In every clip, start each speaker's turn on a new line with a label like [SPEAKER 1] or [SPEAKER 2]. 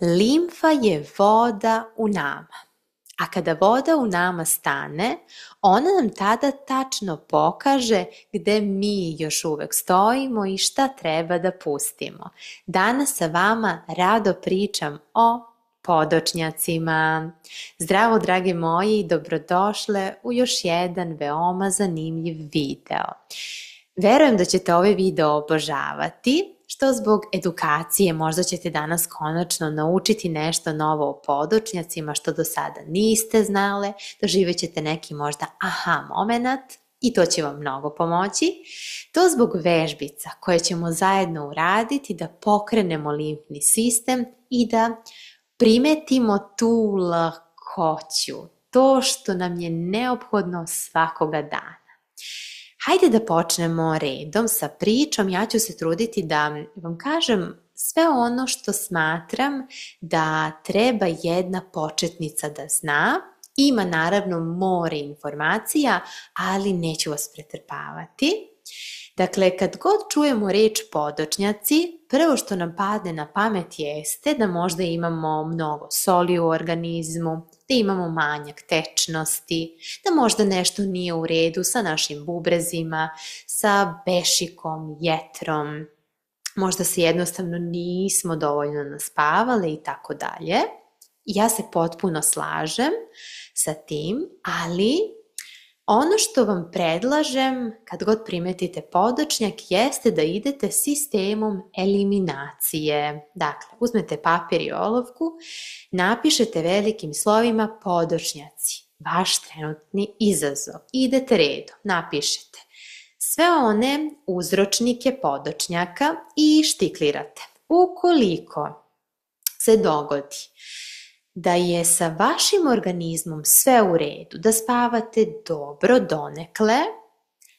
[SPEAKER 1] Limfa je voda u nama. A kada voda u nama stane, ona nam tada tačno pokaže gde mi još uvek stojimo i šta treba da pustimo. Danas sa vama rado pričam o podočnjacima. Zdravo, dragi moji, dobrodošle u još jedan veoma zanimljiv video. Verujem da ćete ovaj video obožavati, što zbog edukacije možda ćete danas konačno naučiti nešto novo o podočnjacima što do sada niste znale, doživjet ćete neki možda aha moment i to će vam mnogo pomoći. To zbog vežbica koje ćemo zajedno uraditi da pokrenemo limfni sistem i da primetimo tu lakoću, to što nam je neophodno svakoga dana. Hajde da počnemo redom sa pričom. Ja ću se truditi da vam kažem sve ono što smatram da treba jedna početnica da zna. Ima naravno more informacija, ali neću vas pretrpavati. Dakle, kad god čujemo reč podočnjaci, prvo što nam padne na pamet jeste da možda imamo mnogo soli u organizmu, da imamo manjak tečnosti, da možda nešto nije u redu sa našim bubrezima, sa bešikom, jetrom, možda se jednostavno nismo dovoljno naspavale i tako dalje. Ja se potpuno slažem sa tim, ali ono što vam predlažem kad god primetite podočnjak jeste da idete sistemom eliminacije. Dakle, uzmete papir i olovku, napišete velikim slovima podočnjaci, vaš trenutni izazov. Idete redom, napišete sve one uzročnike podočnjaka i štiklirate. Ukoliko se dogodi da je sa vašim organizmom sve u redu, da spavate dobro donekle,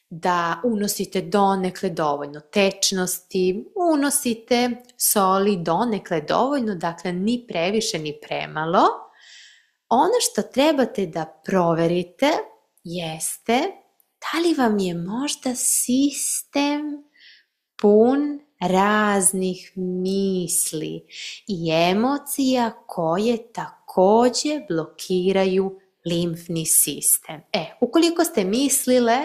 [SPEAKER 1] da unosite donekle dovoljno tečnosti, unosite soli donekle dovoljno, dakle ni previše ni premalo, ono što trebate da proverite jeste da li vam je možda sistem pun raznih misli i emocija koje takođe blokiraju limfni sistem. Ukoliko ste mislile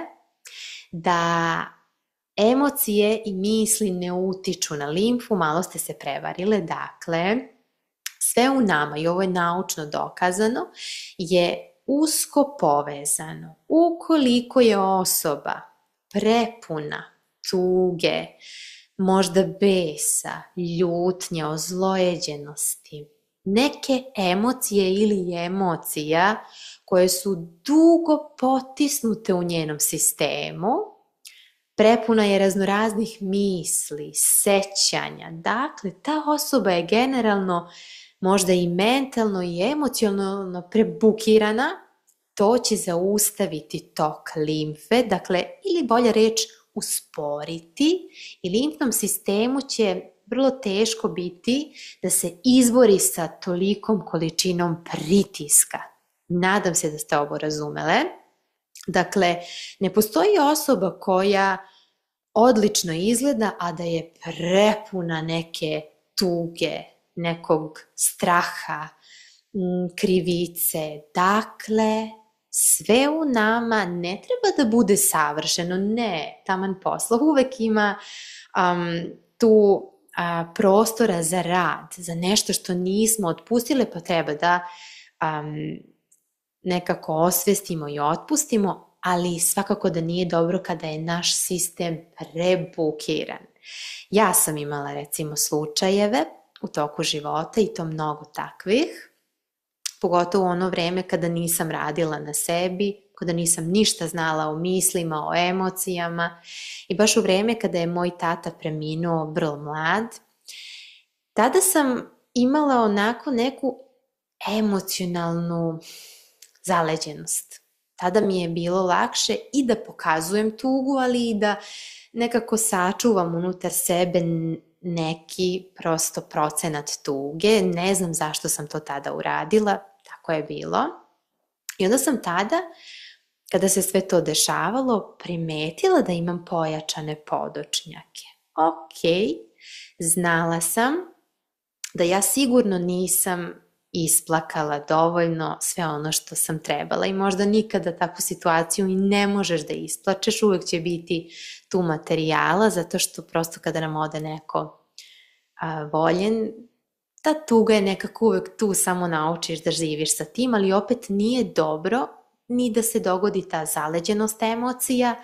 [SPEAKER 1] da emocije i misli ne utiču na limfu, malo ste se prevarile. Dakle, sve u nama, i ovo je naučno dokazano, je usko povezano. Ukoliko je osoba prepuna tuge, možda besa, ljutnje, ozlojeđenosti, neke emocije ili emocija koje su dugo potisnute u njenom sistemu, prepuna je raznoraznih misli, sećanja. Dakle, ta osoba je generalno možda i mentalno i emocionalno prebukirana, to će zaustaviti tok limfe, dakle, ili bolja reč, usporiti i limfnom sistemu će vrlo teško biti da se izbori sa tolikom količinom pritiska. Nadam se da ste ovo razumele. Dakle, ne postoji osoba koja odlično izgleda, a da je prepuna neke tuge, nekog straha, krivice. Dakle, sve u nama ne treba da bude savršeno, ne, taman posla. Uvek ima tu prostora za rad, za nešto što nismo otpustile, pa treba da nekako osvestimo i otpustimo, ali svakako da nije dobro kada je naš sistem prebukiran. Ja sam imala recimo slučajeve u toku života i to mnogo takvih, pogotovo u ono vreme kada nisam radila na sebi, kada nisam ništa znala o mislima, o emocijama i baš u vreme kada je moj tata preminuo vrlo mlad, tada sam imala onako neku emocionalnu zaleđenost. Tada mi je bilo lakše i da pokazujem tugu, ali i da nekako sačuvam unutar sebe neki prosto procenat tuge. Ne znam zašto sam to tada uradila, tako je bilo. I onda sam tada, kada se sve to dešavalo, primetila da imam pojačane podočnjake. Ok, znala sam da ja sigurno nisam isplakala dovoljno sve ono što sam trebala i možda nikada takvu situaciju i ne možeš da isplačeš, uvek će biti tu materijala, zato što prosto kada nam ode neko voljen, ta tuga je nekako uvek tu, samo naučiš da živiš sa tim, ali opet nije dobro ni da se dogodi ta zaleđenost emocija,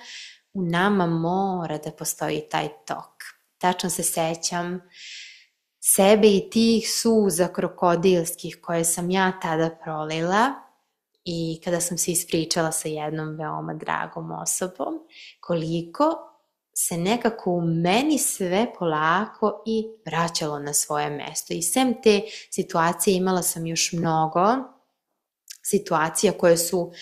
[SPEAKER 1] u nama mora da postoji taj tok. Tačno se sećam sebe i tih suza krokodilskih koje sam ja tada prolila i kada sam se ispričala sa jednom veoma dragom osobom, koliko se nekako u meni sve polako i vraćalo na svoje mesto. I sem te situacije imala sam još mnogo situacija koje su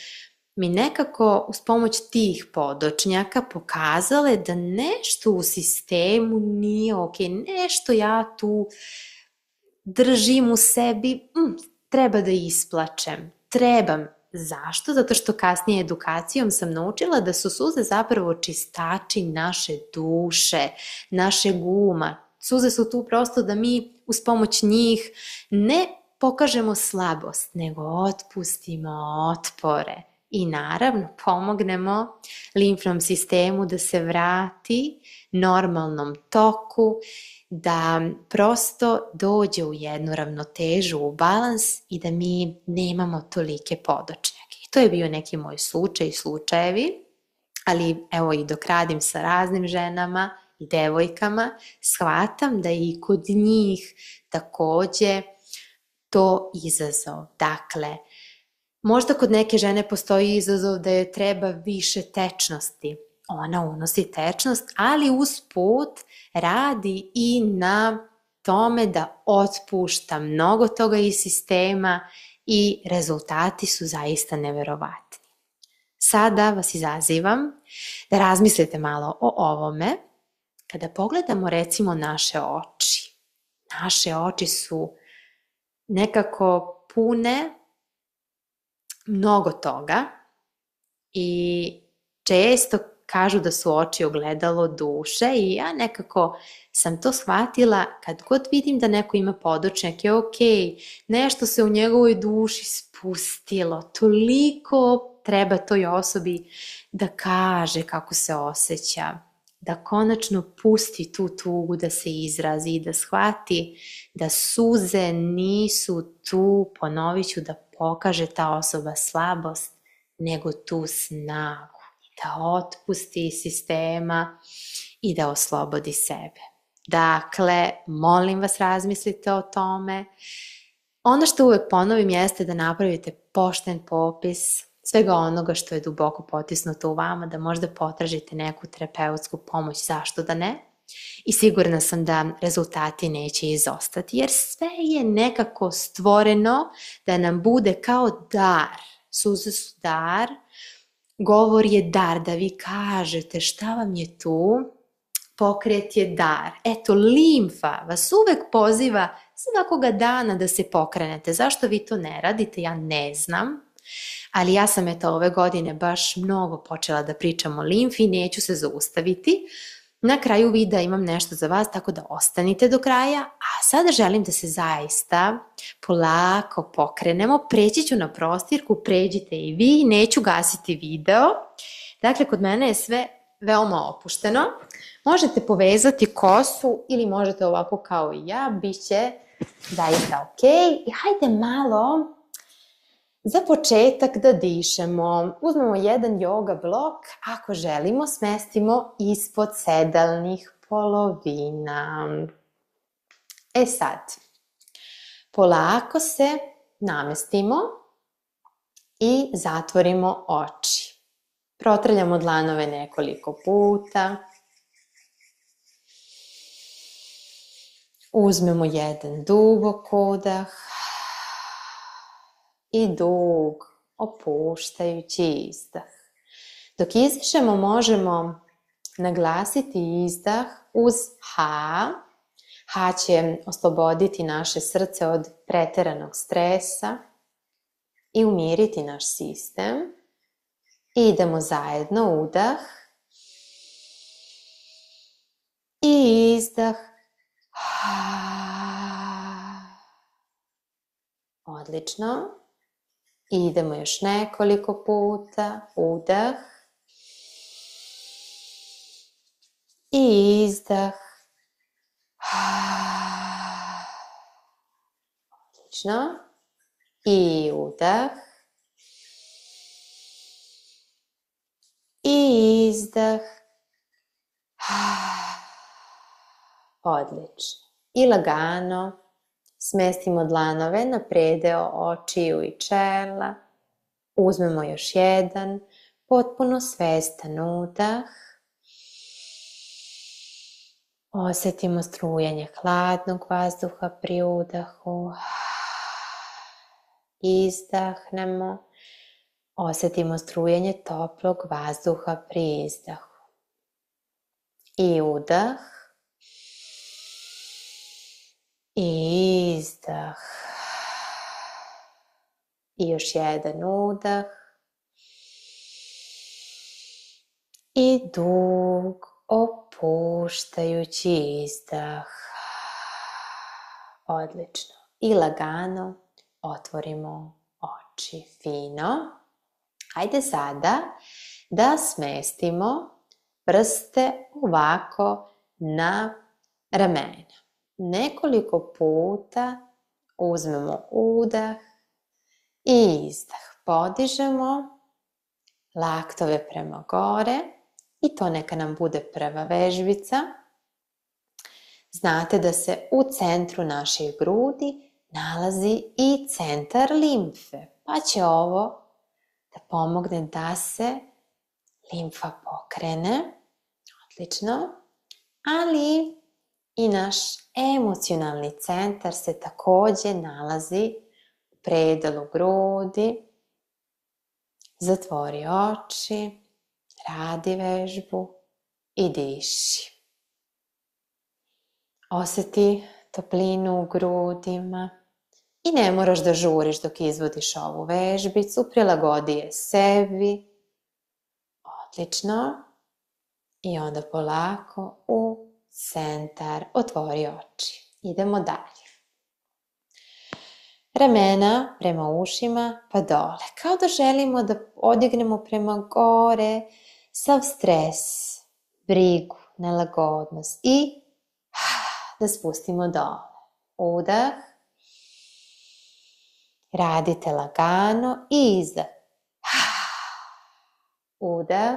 [SPEAKER 1] mi nekako uz pomoć tih podočnjaka pokazale da nešto u sistemu nije ok, nešto ja tu držim u sebi, treba da isplačem, trebam. Zašto? Zato što kasnije edukacijom sam naučila da su suze zapravo čistači naše duše, našeg uma. Suze su tu prosto da mi uz pomoć njih ne pokažemo slabost, nego otpustimo otpore i naravno pomognemo limfnom sistemu da se vrati normalnom toku, da prosto dođe u jednu ravnotežu, u balans i da mi nemamo tolike podočnjake. I to je bio neki moj slučaj i slučajevi, ali evo i dok radim sa raznim ženama i devojkama, shvatam da i kod njih takođe to izazov. Dakle, možda kod neke žene postoji izazov da joj treba više tečnosti. Ona unosi tečnost, ali usput radi i na tome da otpušta mnogo toga iz sistema i rezultati su zaista neverovatni. Sada vas izazivam da razmislite malo o ovome. Kada pogledamo recimo naše oči, naše oči su nekako pune mnogo toga i često kažu da su oči ogledalo duše i ja nekako sam to shvatila kad god vidim da neko ima podočnjake, ok, nešto se u njegovoj duši spustilo, toliko treba toj osobi da kaže kako se osjeća, da konačno pusti tu tugu, da se izrazi i da shvati da suze nisu tu, ponovit ću, da pokaže ta osoba slabost, nego tu snagu, da otpusti iz sistema i da oslobodi sebe. Dakle, molim vas, razmislite o tome. Ono što uvek ponovim jeste da napravite pošten popis svega onoga što je duboko potisnuto u vama, da možda potražite neku terapeutsku pomoć, zašto da ne? I sigurna sam da rezultati neće izostati, jer sve je nekako stvoreno da nam bude kao dar. Suze su dar, govor je dar, da vi kažete šta vam je tu, pokret je dar. Eto, limfa vas uvek poziva svakoga dana da se pokrenete. Zašto vi to ne radite, ja ne znam. Ali ja sam ove godine baš mnogo počela da pričam o limfi i neću se zaustaviti. Na kraju videa imam nešto za vas, tako da ostanite do kraja, a sada želim da se zaista polako pokrenemo. Preći ću na prostirku, pređite i vi, neću gasiti video. Dakle, kod mene je sve veoma opušteno. Možete povezati kosu ili možete ovako kao i ja, bit će zaista ok. I hajde malo za početak da dišemo. Uzmemo jedan yoga blok, ako želimo, smestimo ispod sedalnih polovina. Sad, polako se namestimo i zatvorimo oči. Protrljamo dlanove nekoliko puta. Uzmemo jedan dubok udah i dug, opuštajući izdah. Dok izdišemo možemo naglasiti izdah uz ha. Ha će osloboditi naše srce od preteranog stresa i umiriti naš sistem. I idemo zajedno, udah i izdah. Odlično. Idemo još nekoliko puta. Udah. I izdah. Odlično. I udah. I izdah. Odlično. I lagano smestimo dlanove na predeo očiju i čela. Uzmemo još jedan, potpuno svestan udah. Osjetimo strujanje hladnog vazduha pri udahu. Izdahnemo. Osjetimo strujanje toplog vazduha pri izdahu. I udah. I izdah. I još jedan udah. I dug, opuštajući izdah. Odlično. I lagano otvorimo oči. Fino. Hajde sada da smestimo prste ovako na ramena. Nekoliko puta uzmemo udah i izdah. Podižemo laktove prema gore i to neka nam bude prva vežbica. Znate da se u centru naših grudi nalazi i centar limfe, pa će ovo da pomogne da se limfa pokrene. Odlično. Ali i naš emocionalni centar se također nalazi u predelu grudi. Zatvori oči, radi vežbu i diši. Osjeti toplinu u grudima i ne moraš da žuriš dok izvodiš ovu vežbicu, prilagodi je sebi. Odlično. I onda polako u centar otvori oči. Idemo dalje. Ramena prema ušima pa dole. Kao da želimo da odignemo prema gore sav stres, brigu, nelagodnost i da spustimo dole. Udah. Radite lagano i izdah. Udah.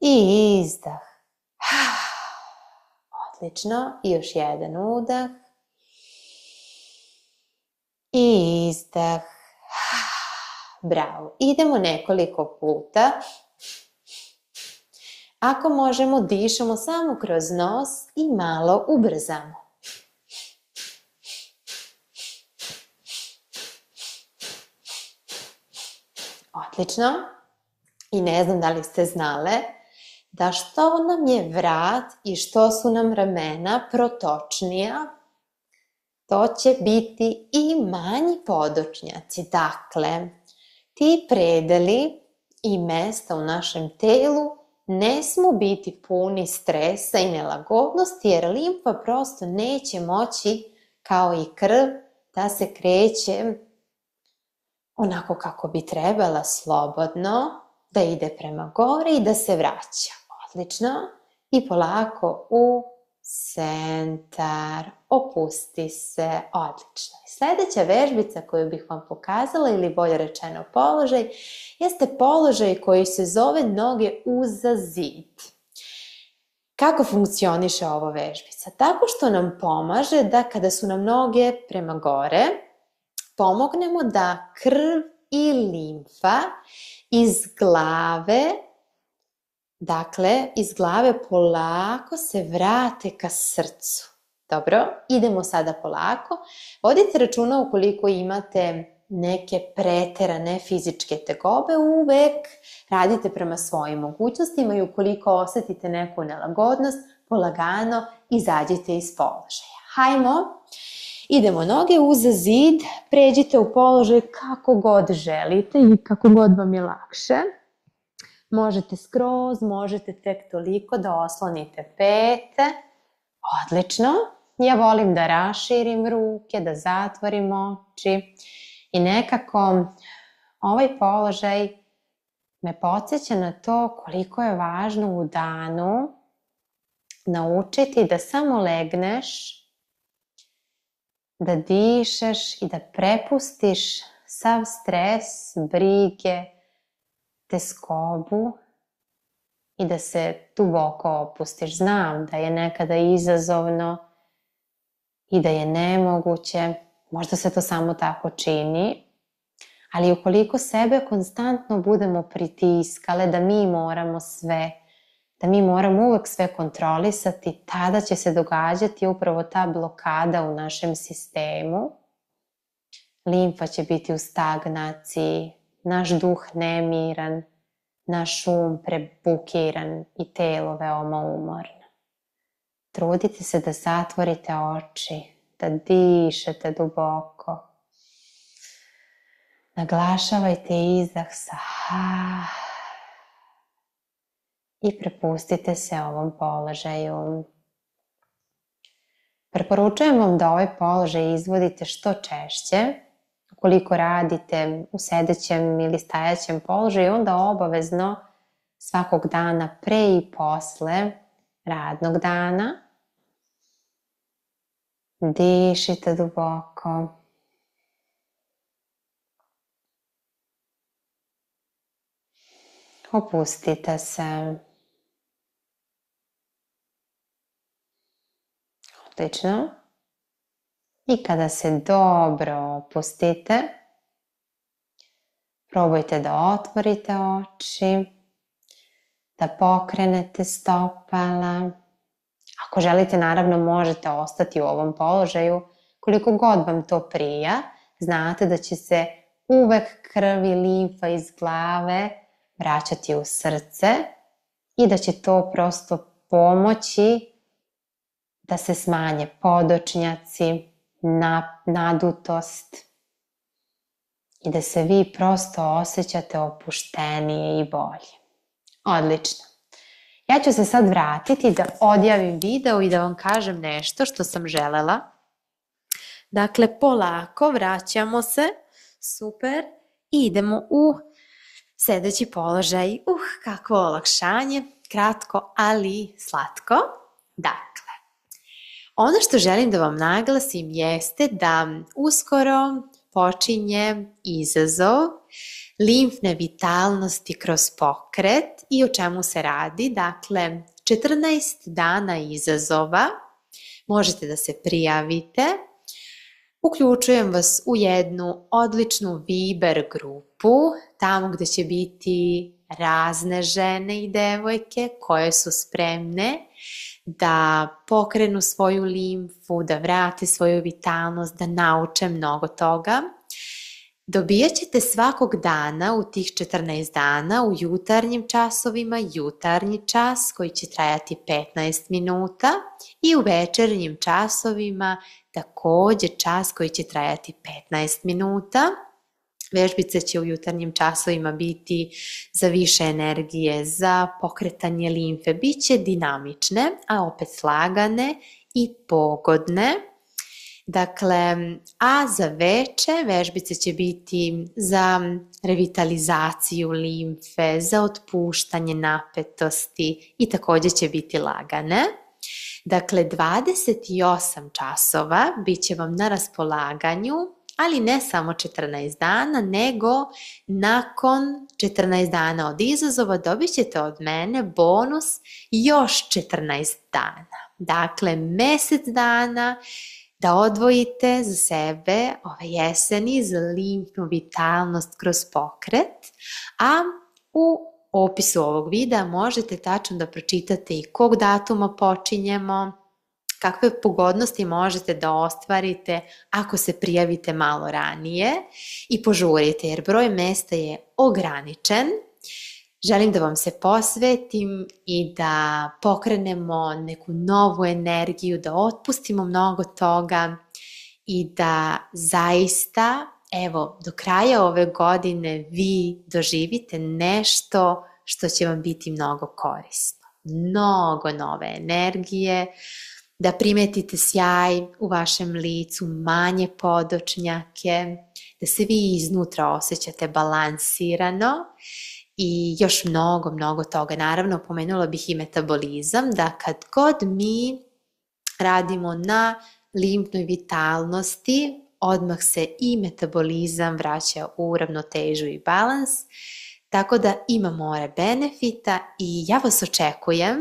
[SPEAKER 1] I izdah. Odlično. I još jedan udah. I izdah. Bravo. Idemo nekoliko puta. Ako možemo, dišemo samo kroz nos i malo ubrzamo. Odlično. I ne znam da li ste znale da što nam je vrat i što su nam ramena protočnija, to će biti i manji podočnjaci. Dakle, ti predeli i mesta u našem telu ne smu biti puni stresa i nelagodnosti, jer limfa prosto neće moći, kao i krv, da se kreće onako kako bi trebala, slobodno, da ide prema gore i da se vraća. Odlično. I polako u centar. Opusti se. Odlično. Sljedeća vežbica koju bih vam pokazala, ili bolje rečeno položaj, jeste položaj koji se zove noge uza zid. Kako funkcioniše ova vežbica? Tako što nam pomaže da kada su nam noge prema gore, pomognemo da krv i limfa iz glave, dakle, iz glave polako se vrate ka srcu. Dobro, idemo sada polako. Vodite računa ukoliko imate neke preterane fizičke tegobe, uvek radite prema svojim mogućnostima i ukoliko osetite neku nelagodnost, polagano izađite iz položaja. Hajmo, idemo noge uza zid, pređite u položaj kako god želite i kako god vam je lakše. Možete skroz, možete tek toliko da oslonite pete. Odlično.
[SPEAKER 2] Ja volim da raširim ruke, da zatvorim oči i nekako ovaj položaj me podsjeća na to koliko je važno u danu naučiti da samo legneš, da dišeš i da prepustiš sav stres, brige, teskobu i da se duboko opustiš. Znam da je nekada izazovno i da je nemoguće, možda se to samo tako čini, ali ukoliko sebe konstantno budemo pritiskale da mi moramo sve, da mi moramo uvek sve kontrolisati, tada će se događati upravo ta blokada u našem sistemu. Limfa će biti u stagnaciji, naš duh nemiran, naš prebukiran i telo veoma umorno. Trudite se da zatvorite oči, da dišete duboko. Naglašavajte izdah sa ha i prepustite se ovom položaju. Preporučujem vam da ovaj položaj izvodite što češće. Ukoliko radite u sedećem ili stajaćem položaju, onda obavezno svakog dana pre i posle radnog dana. Dišite duboko. Opustite se. Odlično. I kada se dobro opustite, probajte da otvorite oči, da pokrenete stopala. Ako želite, naravno, možete ostati u ovom položaju koliko god vam to prija. Znate da će se uvek krv i limfa iz glave vraćati u srce i da će to prosto pomoći da se smanje podočnjaci, nadutost i da se vi prosto osjećate opuštenije i bolje. Odlično. Ja ću se sad vratiti da odjavim video i da vam kažem nešto što sam želela. Dakle, polako vraćamo se, super, i idemo u sedeći položaj. Kakvo olakšanje, kratko, ali slatko. Dakle, ono što želim da vam naglasim jeste da uskoro počinje izazov limfne vitalnosti kroz pokret i o čemu se radi. Dakle, 14 dana izazova, možete da se prijavite. Uključujem vas u jednu odličnu Viber grupu, tamo gde će biti razne žene i devojke koje su spremne da pokrenu svoju limfu, da vrate svoju vitalnost, da nauče mnogo toga. Dobijat ćete svakog dana u tih 14 dana u jutarnjim časovima jutarnji čas koji će trajati 15 minuta i u večernjim časovima takođe čas koji će trajati 15 minuta. Vežbice će u jutarnjim časovima biti za više energije, za pokretanje limfe, bit će dinamične, a opet lagane i pogodne. Dakle, a za veče vežbice će biti za revitalizaciju limfe, za otpuštanje napetosti i takođe će biti lagane. Dakle, 28 časova bit će vam na raspolaganju, ali ne samo 14 dana, nego nakon 14 dana od izazova dobit ćete od mene bonus još 14 dana. Dakle, mesec dana da odvojite za sebe ove jeseni za limfnu vitalnost kroz pokret, a u opisu ovog videa možete tačno da pročitate i kog datuma počinjemo, kakve pogodnosti možete da ostvarite ako se prijavite malo ranije i požurite jer broj mesta je ograničen. Želim da vam se posvetim i da pokrenemo neku novu energiju, da otpustimo mnogo toga i da zaista, evo, do kraja ove godine vi doživite nešto što će vam biti mnogo korisno. Mnogo nove energije,
[SPEAKER 1] da primetite sjaj u vašem licu, manje podočnjake, da se vi iznutra osjećate balansirano i još mnogo, mnogo toga. Naravno, pomenula bih i metabolizam, da kad god mi radimo na limfnoj vitalnosti, odmah se i metabolizam vraća u ravnotežu i balans, tako da ima more benefita i ja vas očekujem.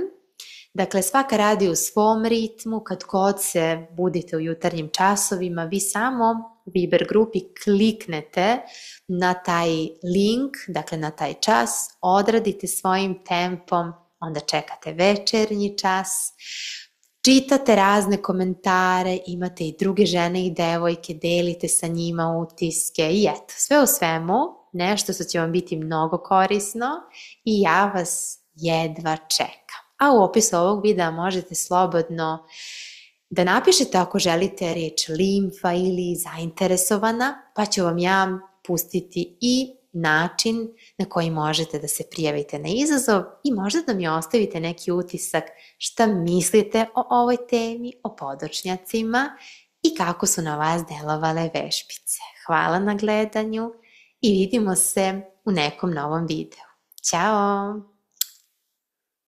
[SPEAKER 1] Dakle, svaka radi u svom ritmu, kad god se budite u jutarnjim časovima, vi samo u Viber grupi kliknete na taj link, dakle na taj čas, odradite svojim tempom, onda čekate večernji čas, čitate razne komentare, imate i druge žene i devojke, delite sa njima utiske i eto, sve u svemu, nešto što će vam biti mnogo korisno i ja vas jedva čekam. A u opisu ovog videa možete slobodno da napišete ako želite reč limfa ili zainteresovana, pa ću vam ja pustiti i način na koji možete da se prijavite na izazov i možda da mi ostavite neki utisak šta mislite o ovoj temi, o podočnjacima i kako su na vas delovale vežbice. Hvala na gledanju i vidimo se u nekom novom videu. Ćao!